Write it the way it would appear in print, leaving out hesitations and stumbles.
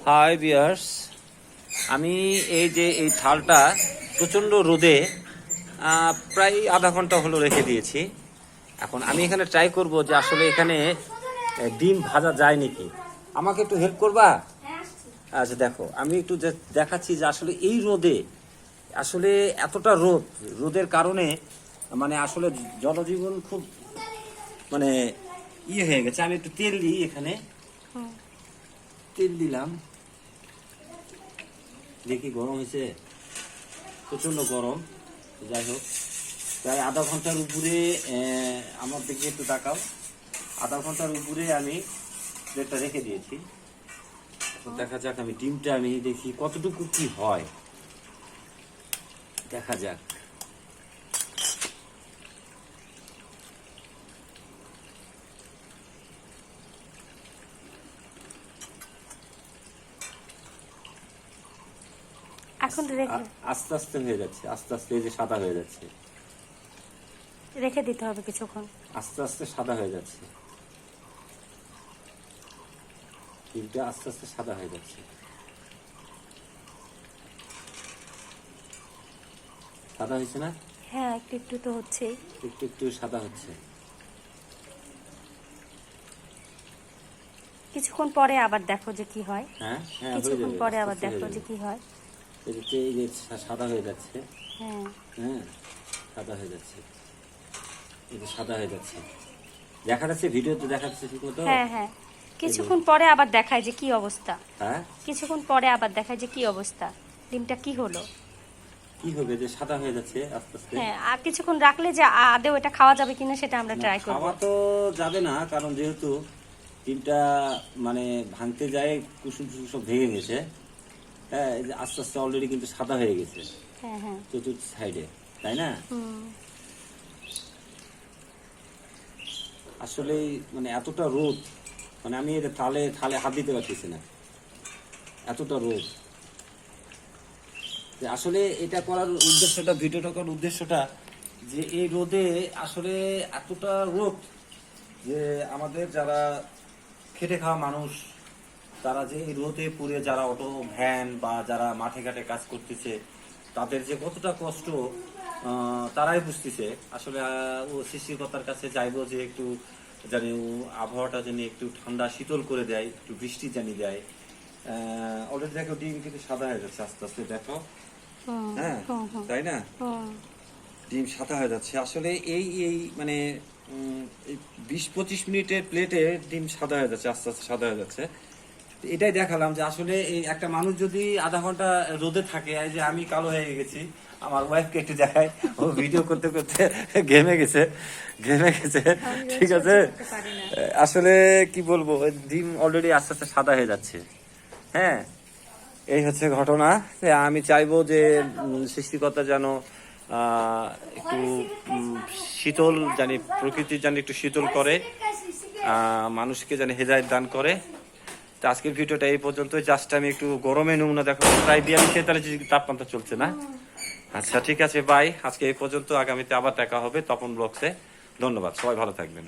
Hi viewers, আমি এই যে এই থালটা প্রচণ্ড রোদে প্রায় আধা ঘন্টা হলো রেখে দিয়েছি। এখন আমি এখানে ট্রাই করব যে আসলে এখানে ডিম ভাজা যায় নাকি। আমাকে একটু হেল্প করবা? আচ্ছা দেখো, আমি একটু দেখাচ্ছি যে আসলে এই রোদে আসলে এতটা রোদের কারণে মানে আসলে জনজীবন খুব মানে ইয়ে হয়ে গেছে। আমি একটু তেল দিই, এখানে তেল দিলাম, দেখি গরম হয়েছে, প্রচন্ড গরম। যাই হোক, প্রায় আধা ঘন্টার উপরে আমার দিকে একটু তাকাও, আধা ঘন্টার উপরে আমি প্লেটটা রেখে দিয়েছি। এখন দেখা যাক, আমি ডিমটা আমি দেখি কতটুকু কি হয়, দেখা যাক। এখন আস্তে আস্তে হয়ে যাচ্ছে, আস্তে আস্তে এই যে সাদা হয়ে যাচ্ছে, রেখে দিতে হবে কিছুক্ষণ। আস্তে আস্তে সাদা হয়ে যাচ্ছে, ডিমটা আস্তে আস্তে সাদা হয়ে যাচ্ছে। সাদা হয়েছে না? হ্যাঁ, একটু একটু তো হচ্ছেই। একটু একটু সাদা হচ্ছে। কিছুক্ষণ পরে আবার দেখো যে কি হয়। হ্যাঁ হ্যাঁ, কিছুক্ষণ পরে আবার দেখো যে কি হয়। এই যে সাদা হয়ে যাচ্ছে। হ্যাঁ হ্যাঁ, সাদা হয়ে যাচ্ছে, এই যে সাদা হয়ে যাচ্ছে, দেখা যাচ্ছে, ভিডিওতে দেখা যাচ্ছে ঠিক মতো। হ্যাঁ হ্যাঁ, কিছুক্ষণ পরে আবার দেখায় যে কি অবস্থা। হ্যাঁ, কিছুক্ষণ পরে আবার দেখায় যে কি অবস্থা, ডিমটা কি হলো। কি হবে যে সাদা হয়ে যাচ্ছে আস্তে আস্তে। হ্যাঁ, আর কিছুক্ষণ রাখলে যে আদৌ এটা খাওয়া যাবে কিনা সেটা আমরা ট্রাই করব। খাওয়া তো যাবে না, কারণ যেহেতু ডিমটা মানে ভাঙতে যায়, কুসুম টুসুম সব ভেঙে গেছে। হ্যাঁ, এই যে আস্তে আস্তে অলরেডি কিন্তু সাদা হয়ে গেছে হ্যাঁ হ্যাঁ, চতুর্থ সাইডে, তাই না? আসলে মানে এতটা রোদ, মানে আমি এটা থালে থালে হাত দিতে পারতেছি না, এতটা রোদ। যে আসলে এটা করার উদ্দেশ্যটা, ভিডিওটা করার উদ্দেশ্যটা যে এই রোদে আসলে এতটা রোদ যে আমাদের যারা খেটে খাওয়া মানুষ, তারা যে এই রোদে পুড়ে, যারা অটো ভ্যান বা যারা মাঠে ঘাটে কাজ করতেছে, তাদের যে কতটা কষ্ট তারাই বুঝতেছে। আসলে ও সৃষ্টিকর্তার কাছে চাইবো যে একটু জানি ও আবহাওয়াটা জানি একটু ঠান্ডা শীতল করে দেয়, একটু বৃষ্টি জানি দেয়। অলরেডি দেখো ডিম কিন্তু সাদা হয়ে যাচ্ছে আস্তে আস্তে, দেখো। হ্যাঁ, তাই না? ডিম সাদা হয়ে যাচ্ছে আসলে। এই এই মানে 20-25 মিনিটের প্লেটে ডিম সাদা হয়ে যাচ্ছে, আস্তে আস্তে সাদা হয়ে যাচ্ছে। এটাই দেখালাম যে আসলে এই একটা মানুষ যদি আধা ঘন্টা রোদে থাকে, এই যে আমি কালো হয়ে গেছি, আমার ওয়াইফকে একটু দেখাই, ও ভিডিও করতে করতে ঘেমে গেছে, ঠিক আছে। আসলে কি বলবো, ডিম অলরেডি আস্তে আস্তে সাদা হয়ে যাচ্ছে। হ্যাঁ, এই হচ্ছে ঘটনা। আমি চাইবো যে সৃষ্টিকর্তা যেন একটু শীতল জানি, প্রকৃতি জানি একটু শীতল করে, মানুষকে জানি হেদায়েত দান করে। তো আজকের ভিডিওটা এই পর্যন্ত। জাস্ট আমি একটু গরমে নমুনা দেখো, প্রায় 42-43 তাপমাত্রা চলছে না? আচ্ছা ঠিক আছে, বাই। আজকে এই পর্যন্ত, আগামীতে আবার দেখা হবে তপন ব্লগসে। ধন্যবাদ, সবাই ভালো থাকবেন।